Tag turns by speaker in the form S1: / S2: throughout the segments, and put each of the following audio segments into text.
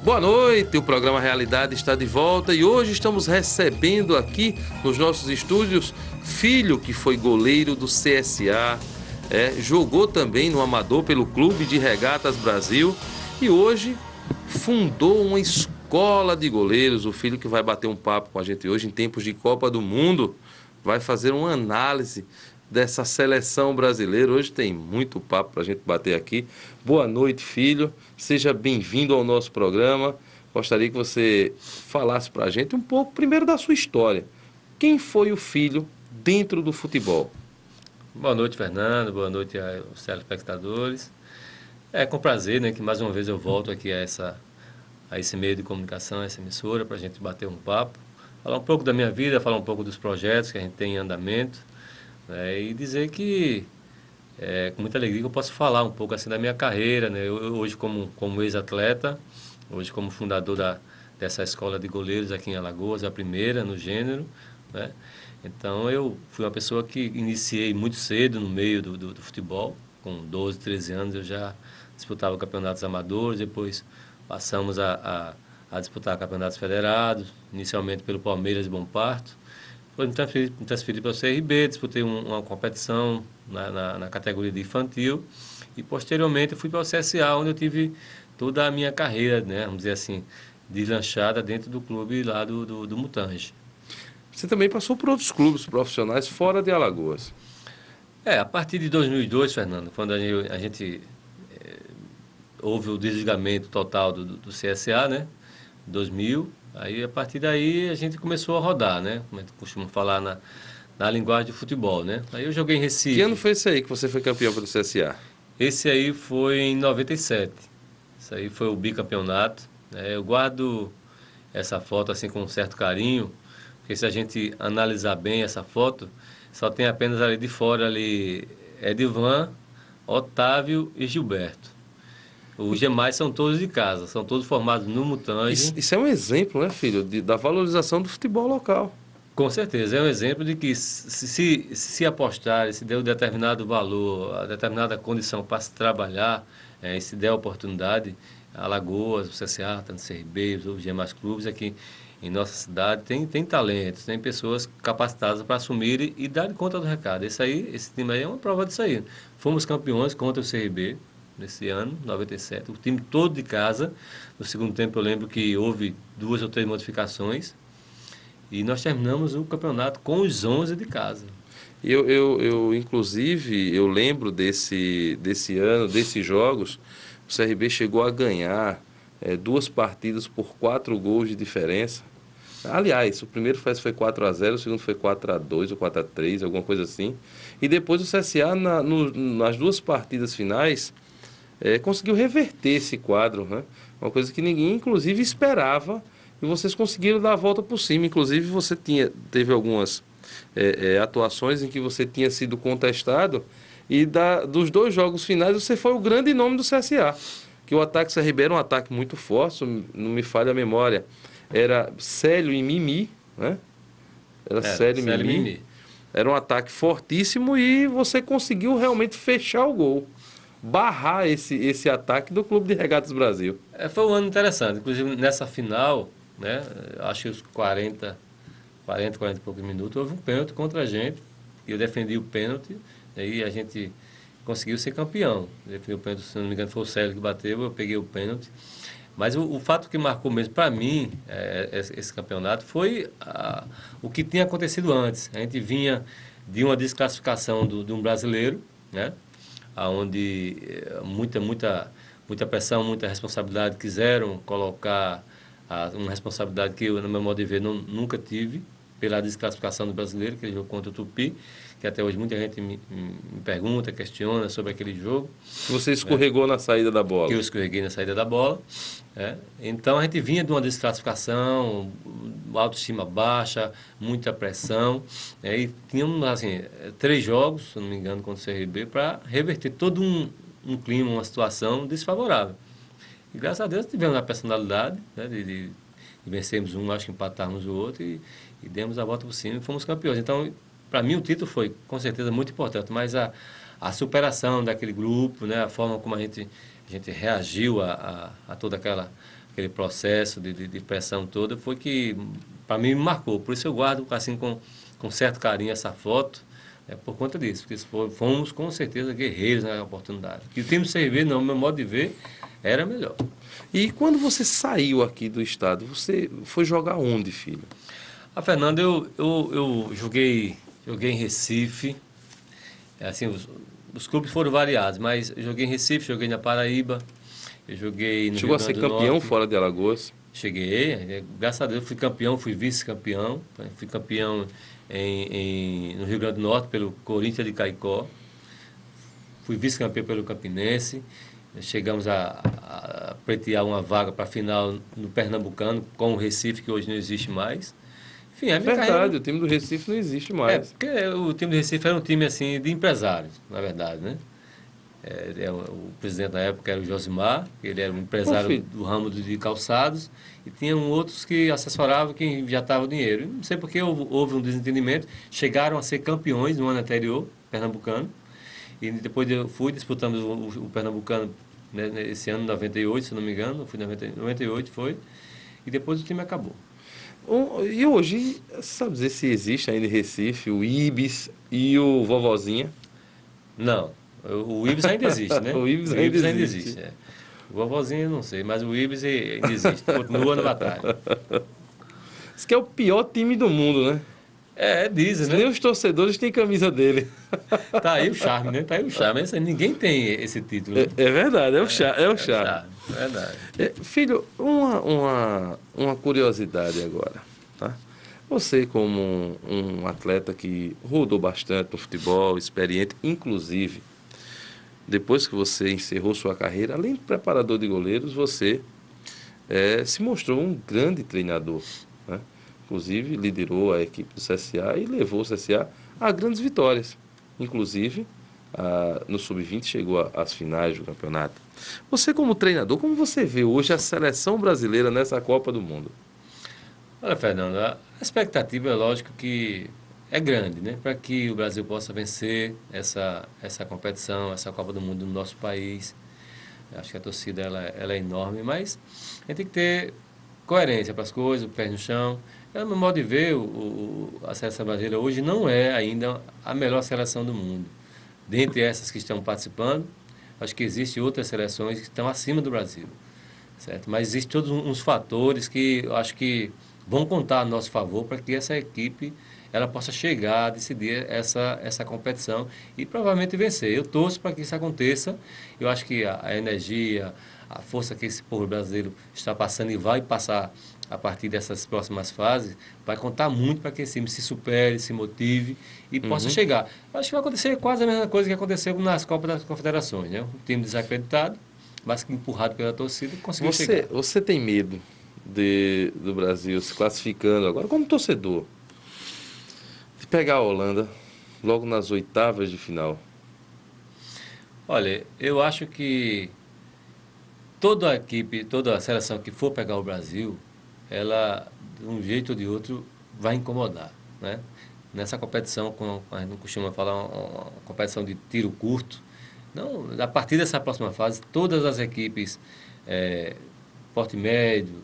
S1: Boa noite, o programa Realidade está de volta e hoje estamos recebendo aqui nos nossos estúdios Filho, que foi goleiro do CSA, jogou também no Amador pelo Clube de Regatas Brasil e hoje fundou uma escola de goleiros. O Filho que vai bater um papo com a gente hoje em tempos de Copa do Mundo, vai fazer uma análise dessa seleção brasileira. Hoje tem muito papo para a gente bater aqui. Boa noite, Filho. Seja bem-vindo ao nosso programa. Gostaria que você falasse para a gente um pouco, primeiro, da sua história. Quem foi o Filho dentro do futebol?
S2: Boa noite, Fernando. Boa noite aos telespectadores. É com prazer, né, que mais uma vez eu volto aqui a esse meio de comunicação, a essa emissora, para a gente bater um papo, falar um pouco da minha vida, falar um pouco dos projetos que a gente tem em andamento, né, e dizer que com muita alegria que eu posso falar um pouco assim da minha carreira, né, eu hoje como ex-atleta, hoje como fundador dessa escola de goleiros aqui em Alagoas, a primeira no gênero, né. Então eu fui uma pessoa que iniciei muito cedo no meio do futebol, com 12, 13 anos eu já disputava campeonatos amadores, depois passamos a disputar campeonatos federados, inicialmente pelo Palmeiras e Bom Parto. Depois me transferi para o CRB, disputei uma competição na categoria de infantil e posteriormente fui para o CSA, onde eu tive toda a minha carreira, né, vamos dizer assim, deslanchada dentro do clube lá do Mutange.
S1: Você também passou por outros clubes profissionais fora de Alagoas.
S2: A partir de 2002, Fernando, quando a gente houve o desligamento total do CSA, né? 2000, aí a partir daí a gente começou a rodar, né? Como a gente costuma falar na linguagem de futebol, né? Aí eu joguei em
S1: Que ano
S2: Recife.
S1: foi esse aí que você foi campeão pelo CSA?
S2: Esse aí foi em 97. Isso aí foi o bicampeonato, né? Eu guardo essa foto assim com um certo carinho, porque se a gente analisar bem essa foto, só tem apenas ali de fora ali Edivan, Otávio e Gilberto. Os demais são todos de casa, são todos formados no
S1: Isso,
S2: Mutange.
S1: isso é um exemplo, né, filho, da valorização do futebol local.
S2: Com certeza, é um exemplo de que se apostar, se der um determinado valor, a determinada condição para se trabalhar, e se der a oportunidade, Alagoas, o CSA, tanto o CRB, os demais clubes aqui em nossa cidade, tem talentos, tem pessoas capacitadas para assumir e dar conta do recado. Esse time aí é uma prova disso aí. Fomos campeões contra o CRB nesse ano, 97, o time todo de casa. No segundo tempo eu lembro que houve 2 ou 3 modificações, e nós terminamos o campeonato com os 11 de casa.
S1: Inclusive, eu lembro desse ano, desses jogos, o CRB chegou a ganhar duas partidas por 4 gols de diferença. Aliás, o primeiro foi 4-0, o segundo foi 4-2 ou 4-3, alguma coisa assim. E depois o CSA, nas duas partidas finais, conseguiu reverter esse quadro, né? Uma coisa que ninguém, inclusive, esperava. E vocês conseguiram dar a volta por cima. Inclusive, teve algumas atuações em que você tinha sido contestado. E dos dois jogos finais, você foi o grande nome do CSA. Que o ataque CRB era um ataque muito forte, se não me falha a memória. Era Célio e Mimi, né? Era
S2: Era,
S1: Célio e
S2: Célio
S1: Mimi.
S2: Mimi.
S1: Era um ataque fortíssimo e você conseguiu realmente fechar o gol. Barrar esse ataque do Clube de Regatas Brasil.
S2: Foi um ano interessante. Inclusive, nessa final, né, acho que os 40 e poucos minutos, houve um pênalti contra a gente. E eu defendi o pênalti, aí a gente conseguiu ser campeão. Defendi o pênalti, se não me engano, foi o Célio que bateu, eu peguei o pênalti. Mas o fato que marcou mesmo para mim esse campeonato foi o que tinha acontecido antes. A gente vinha de uma desclassificação de um brasileiro, né? Onde muita pressão, muita responsabilidade quiseram colocar uma responsabilidade que eu, no meu modo de ver, nunca tive pela desclassificação do brasileiro, aquele jogo contra o Tupi, que até hoje muita gente me pergunta, questiona sobre aquele jogo.
S1: Você
S2: Né?
S1: escorregou na saída da
S2: Que eu
S1: bola.
S2: escorreguei na saída da bola. Então a gente vinha de uma desclassificação, autoestima baixa, muita pressão, e tínhamos assim, 3 jogos, se não me engano, contra o CRB, para reverter todo um clima, uma situação desfavorável. E graças a Deus tivemos a personalidade, né, de vencermos um, acho que empatarmos o outro e demos a volta por cima e fomos campeões. Então, para mim o título foi com certeza muito importante, mas a superação daquele grupo, né, a forma como a gente reagiu a toda aquela aquele processo de pressão toda, foi que, para mim, me marcou. Por isso eu guardo, assim, com certo carinho essa foto, por conta disso, porque fomos, com certeza, guerreiros na oportunidade. Que o time do CRB, no meu modo de ver, era melhor.
S1: E quando você saiu aqui do estado, você foi jogar onde, filho?
S2: Fernando, eu joguei em Recife, assim, os clubes foram variados, mas eu joguei em Recife, joguei na Paraíba, eu joguei no
S1: Chegou
S2: Rio
S1: a ser
S2: Grande do
S1: campeão
S2: Norte.
S1: fora de Alagoas?
S2: Cheguei, graças a Deus fui campeão, fui vice-campeão, fui campeão no Rio Grande do Norte pelo Corinthians de Caicó, fui vice-campeão pelo Campinense, chegamos a pleitear uma vaga para a final no Pernambucano com o Recife, que hoje não existe mais. Enfim, a minha
S1: Verdade,
S2: carreira...
S1: o time do Recife não existe mais.
S2: porque o time do Recife era um time assim de empresários, na verdade, né? O presidente na época era o Josimar, ele era um
S1: Ô,
S2: empresário
S1: filho,
S2: do ramo de calçados, e tinha outros que assessoravam quem injetava o dinheiro. E não sei porque houve um desentendimento, chegaram a ser campeões no ano anterior, pernambucano, e depois eu fui, disputamos o Pernambucano, né, esse ano, 98, se não me engano, fui em 98 foi, e depois o time acabou.
S1: E hoje, sabe dizer se existe ainda em Recife o Ibis e o Vovozinha?
S2: Não, o Ibis ainda existe, né?
S1: O Ibis
S2: O
S1: ainda
S2: Ibis ainda
S1: existe.
S2: existe, O vovozinho eu não sei, mas o Ibis ainda existe, continua na batalha.
S1: Esse que é o pior time do mundo, né?
S2: Dizem,
S1: Nem
S2: né?
S1: os torcedores têm camisa dele.
S2: Tá aí o charme, né? Tá aí o charme. Ninguém tem esse título, né?
S1: É verdade, é o
S2: É o
S1: charme.
S2: charme, verdade.
S1: Filho, uma curiosidade agora, tá? Você como um atleta que rodou bastante no futebol, experiente, inclusive, depois que você encerrou sua carreira, além de preparador de goleiros, você se mostrou um grande treinador, né? Inclusive, liderou a equipe do CSA e levou o CSA a grandes vitórias. Inclusive, no Sub-20 chegou às finais do campeonato. Você como treinador, como você vê hoje a seleção brasileira nessa Copa do Mundo?
S2: Olha, Fernando, a expectativa é lógico que é grande, né? Para que o Brasil possa vencer essa competição, essa Copa do Mundo no nosso país. Eu acho que a torcida ela é enorme, mas a gente tem que ter coerência para as coisas, o pé no chão. No meu modo de ver, a seleção brasileira hoje não é ainda a melhor seleção do mundo. Dentre essas que estão participando, acho que existem outras seleções que estão acima do Brasil, certo? Mas existem todos uns fatores que eu acho que vão contar a nosso favor para que essa equipe ela possa chegar a decidir essa competição e provavelmente vencer. Eu torço para que isso aconteça. Eu acho que a energia, a força que esse povo brasileiro está passando e vai passar a partir dessas próximas fases, vai contar muito para que esse time se supere, se motive e possa chegar. Eu acho que vai acontecer quase a mesma coisa que aconteceu nas Copas das Confederações, né? Um time desacreditado, mas que empurrado pela torcida conseguiu chegar.
S1: Você tem medo do Brasil se classificando agora como torcedor, de pegar a Holanda logo nas oitavas de final?
S2: Olha, eu acho que toda a equipe, toda a seleção que for pegar o Brasil, ela, de um jeito ou de outro, vai incomodar, né? Nessa competição, a gente não costuma falar, uma competição de tiro curto. Não, a partir dessa próxima fase, todas as equipes, porte médio,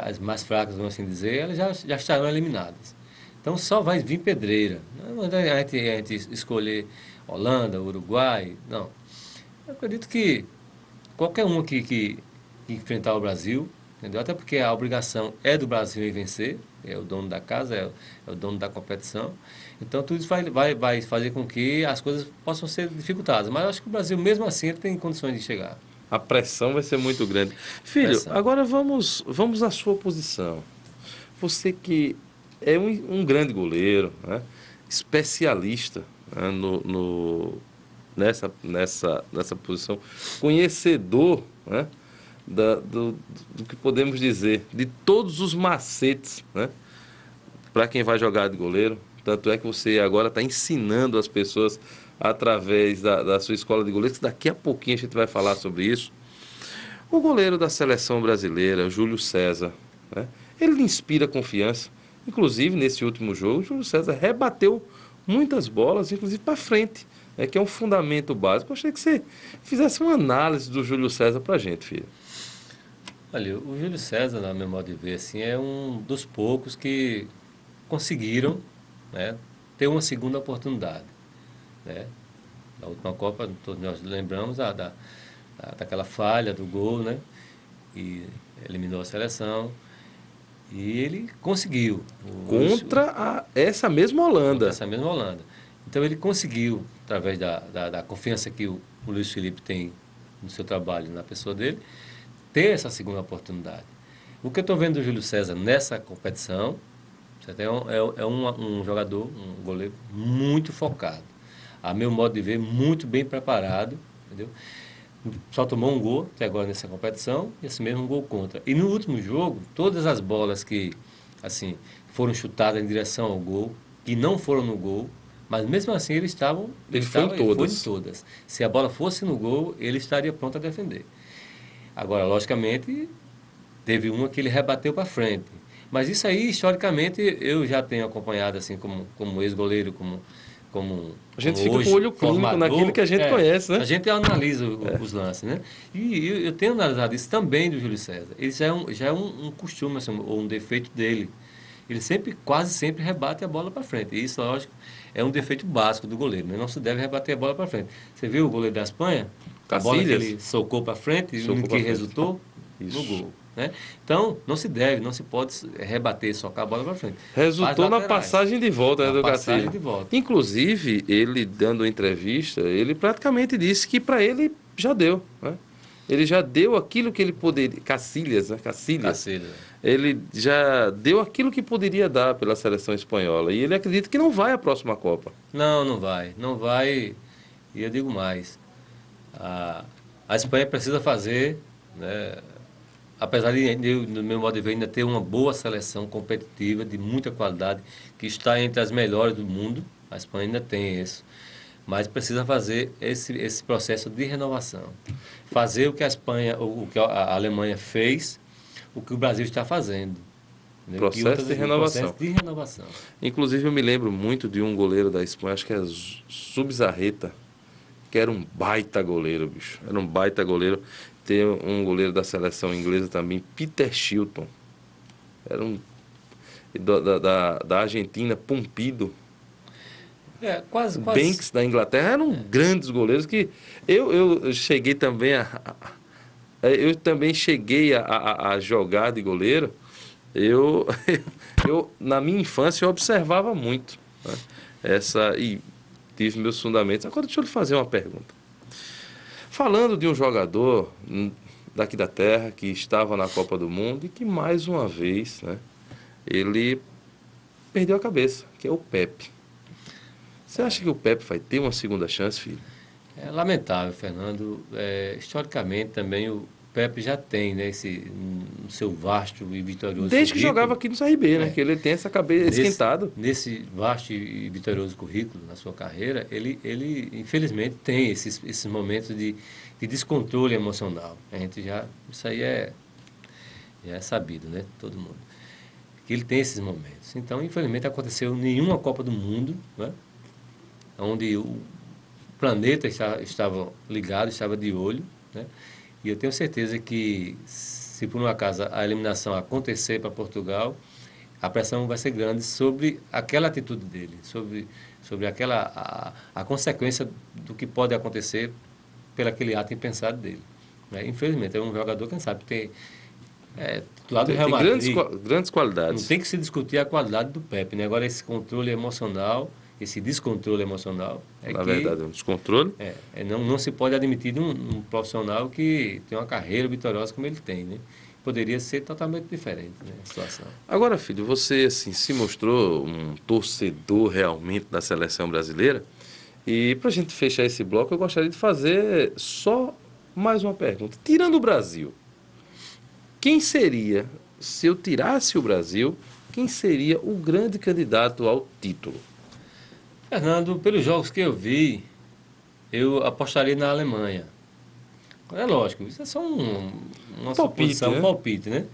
S2: as mais fracas, vamos assim dizer, elas já estarão eliminadas. Então só vai vir pedreira. Não é a gente escolher Holanda, Uruguai, não. Eu acredito que qualquer um aqui que enfrentar o Brasil, entendeu? Até porque a obrigação é do Brasil em vencer, é o dono da casa, é o dono da competição. Então tudo isso vai fazer com que as coisas possam ser dificultadas. Mas eu acho que o Brasil, mesmo assim, ele tem condições de chegar.
S1: A pressão vai ser muito grande. Filho,
S2: Pressão.
S1: agora vamos à sua posição. Você que é um grande goleiro, né? Especialista, né? Nessa posição, conhecedor, né? Do que podemos dizer, de todos os macetes, né? Para quem vai jogar de goleiro. Tanto é que você agora está ensinando as pessoas através da sua escola de goleiros, que daqui a pouquinho a gente vai falar sobre isso. O goleiro da seleção brasileira, Júlio César, né? Ele lhe inspira confiança. Inclusive, nesse último jogo, o Júlio César rebateu muitas bolas, inclusive para frente, né? Que é um fundamento básico. Eu achei que você fizesse uma análise do Júlio César para a gente, filho.
S2: Olha, o Júlio César, na meu modo de ver, assim, é um dos poucos que conseguiram, né, ter uma segunda oportunidade, né? Na última Copa, todos nós lembramos daquela falha do gol, né? E eliminou a seleção. E ele conseguiu.
S1: Essa mesma
S2: Contra
S1: Holanda.
S2: essa mesma Holanda. Então ele conseguiu, através da confiança que o Luiz Felipe tem no seu trabalho, na pessoa dele, ter essa segunda oportunidade. O que eu estou vendo do Júlio César nessa competição, certo? É um jogador, um goleiro muito focado. A meu modo de ver, muito bem preparado, entendeu? Só tomou um gol até agora nessa competição, e esse mesmo gol contra. E no último jogo, todas as bolas que assim foram chutadas em direção ao gol, que não foram no gol, mas mesmo assim ele foi em todas. Se a bola fosse no gol, ele estaria pronto a defender. Agora, logicamente, teve uma que ele rebateu para frente. Mas isso aí, historicamente, eu já tenho acompanhado assim como ex-goleiro,
S1: A gente
S2: como
S1: fica com o
S2: hoje
S1: olho clínico naquilo
S2: formador.
S1: que a gente conhece,
S2: A
S1: né?
S2: gente analisa os lances, né? E eu tenho analisado isso também do Júlio César. Ele já é um costume, assim, ou um defeito dele. Ele sempre, quase sempre rebate a bola para frente. E isso, lógico, é um defeito básico do goleiro, né? Não se deve rebater a bola para frente. Você viu o goleiro da Espanha? A bola que
S1: Cacilhas,
S2: ele socou para frente, em
S1: socou
S2: que
S1: pra frente.
S2: resultou no
S1: Isso.
S2: gol, né? Então, não se pode rebater, socar a bola para frente. Para as
S1: Resultou na
S2: laterais,
S1: passagem de volta, né,
S2: na
S1: do
S2: passagem
S1: Cacilhas.
S2: de volta.
S1: Inclusive, ele dando entrevista, ele praticamente disse que para ele já deu, né? Ele já deu aquilo que ele poderia. Cacilhas, né? Cacilhas.
S2: Cacilha.
S1: Ele já deu aquilo que poderia dar pela seleção espanhola. E ele acredita que não vai à próxima Copa.
S2: Não, não vai. Não vai. E eu digo mais. A, a Espanha precisa fazer, né, apesar no meu modo de ver, ainda ter uma boa seleção competitiva, de muita qualidade, que está entre as melhores do mundo, a Espanha ainda tem isso, mas precisa fazer esse processo de renovação. Fazer o que a Espanha, o que a Alemanha fez, o que o Brasil está fazendo. Entendeu?
S1: Processo de
S2: O processo
S1: renovação.
S2: de renovação.
S1: Inclusive, eu me lembro muito de um goleiro da Espanha, acho que é Subzarreta, que era um baita goleiro, bicho. Era um baita goleiro. Tem um goleiro da seleção inglesa também, Peter Shilton. Era um da Argentina, Pompido.
S2: Quase,
S1: O
S2: quase.
S1: Banks da Inglaterra eram grandes goleiros que eu cheguei também eu também cheguei a jogar de goleiro. Eu, eu na minha infância eu observava muito, né? E tive meus fundamentos. Agora deixa eu lhe fazer uma pergunta. Falando de um jogador daqui da terra que estava na Copa do Mundo e que mais uma vez, né, ele perdeu a cabeça, que é o Pepe. Você acha que o Pepe vai ter uma segunda chance, filho?
S2: É lamentável, Fernando. Historicamente também o Pepe já tem, né, no seu vasto e vitorioso
S1: Desde que jogava
S2: currículo.
S1: aqui no CRB, né?
S2: É,
S1: Que ele tem essa cabeça esquentado.
S2: nesse vasto e vitorioso currículo na sua carreira, ele infelizmente tem esses momentos de descontrole emocional. Isso aí já é sabido, né? Todo mundo. Que ele tem esses momentos. Então, infelizmente, aconteceu em nenhuma Copa do Mundo, né? Onde o planeta estava ligado, estava de olho, né? E eu tenho certeza que, se por um acaso a eliminação acontecer para Portugal, a pressão vai ser grande sobre aquela atitude dele, sobre a consequência do que pode acontecer pelo aquele ato impensado dele, né? Infelizmente, é um jogador, quem sabe, do lado do Real
S1: Tem grandes,
S2: Madrid,
S1: grandes
S2: não
S1: qualidades.
S2: tem que se discutir a qualidade do Pepe, né? Agora, esse controle emocional, esse descontrole emocional,
S1: Na verdade, é um descontrole.
S2: não se pode admitir de um profissional que tem uma carreira vitoriosa como ele tem, né? Poderia ser totalmente diferente, né, a situação.
S1: Agora, filho, você assim, se mostrou um torcedor realmente da seleção brasileira. E para a gente fechar esse bloco, eu gostaria de fazer só mais uma pergunta. Tirando o Brasil, quem seria, se eu tirasse o Brasil, quem seria o grande candidato ao título?
S2: Fernando, pelos jogos que eu vi, eu apostaria na Alemanha. É lógico, isso é só uma
S1: Palpite,
S2: suposição, um
S1: né?
S2: palpite, né?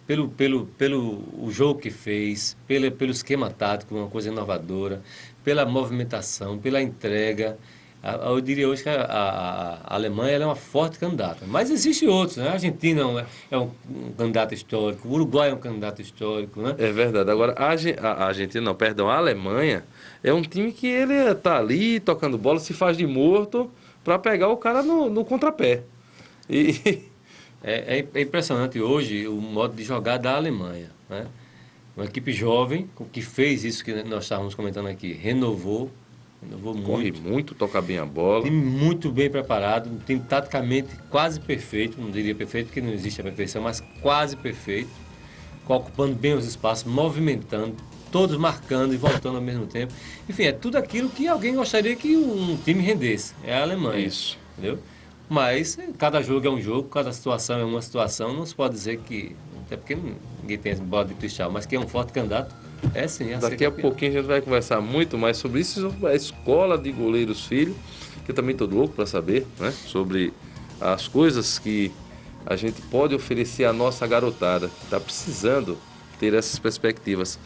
S2: Pelo o jogo que fez, pelo esquema tático, uma coisa inovadora, pela movimentação, pela entrega. Eu diria hoje que a Alemanha ela é uma forte candidata. Mas existem outros, né? A Argentina é um candidato histórico, o Uruguai é um candidato histórico, né?
S1: É verdade. Agora, a Argentina, não, perdão, a Alemanha é um time que ele tá ali tocando bola, se faz de morto para pegar o cara no contrapé. E
S2: É impressionante hoje o modo de jogar da Alemanha, né? Uma equipe jovem que fez isso que nós estávamos comentando aqui, renovou
S1: corre
S2: muito.
S1: muito, toca bem a bola.
S2: Time muito bem preparado, um time taticamente quase perfeito, não diria perfeito porque não existe a perfeição, mas quase perfeito, ocupando bem os espaços, movimentando, todos marcando e voltando ao mesmo tempo. Enfim, é tudo aquilo que alguém gostaria que um time rendesse. É a Alemanha,
S1: Isso.
S2: entendeu? Mas cada jogo é um jogo, cada situação é uma situação, não se pode dizer que, até porque ninguém tem bola de cristal, mas que é um forte candidato, é sim, é a ser
S1: Daqui a
S2: campeão.
S1: pouquinho a gente vai conversar muito mais sobre isso, sobre a escola de goleiros filho, que eu também estou louco para saber, né? Sobre as coisas que a gente pode oferecer à nossa garotada, que está precisando ter essas perspectivas.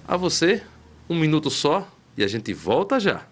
S1: A você, um minuto só e a gente volta já.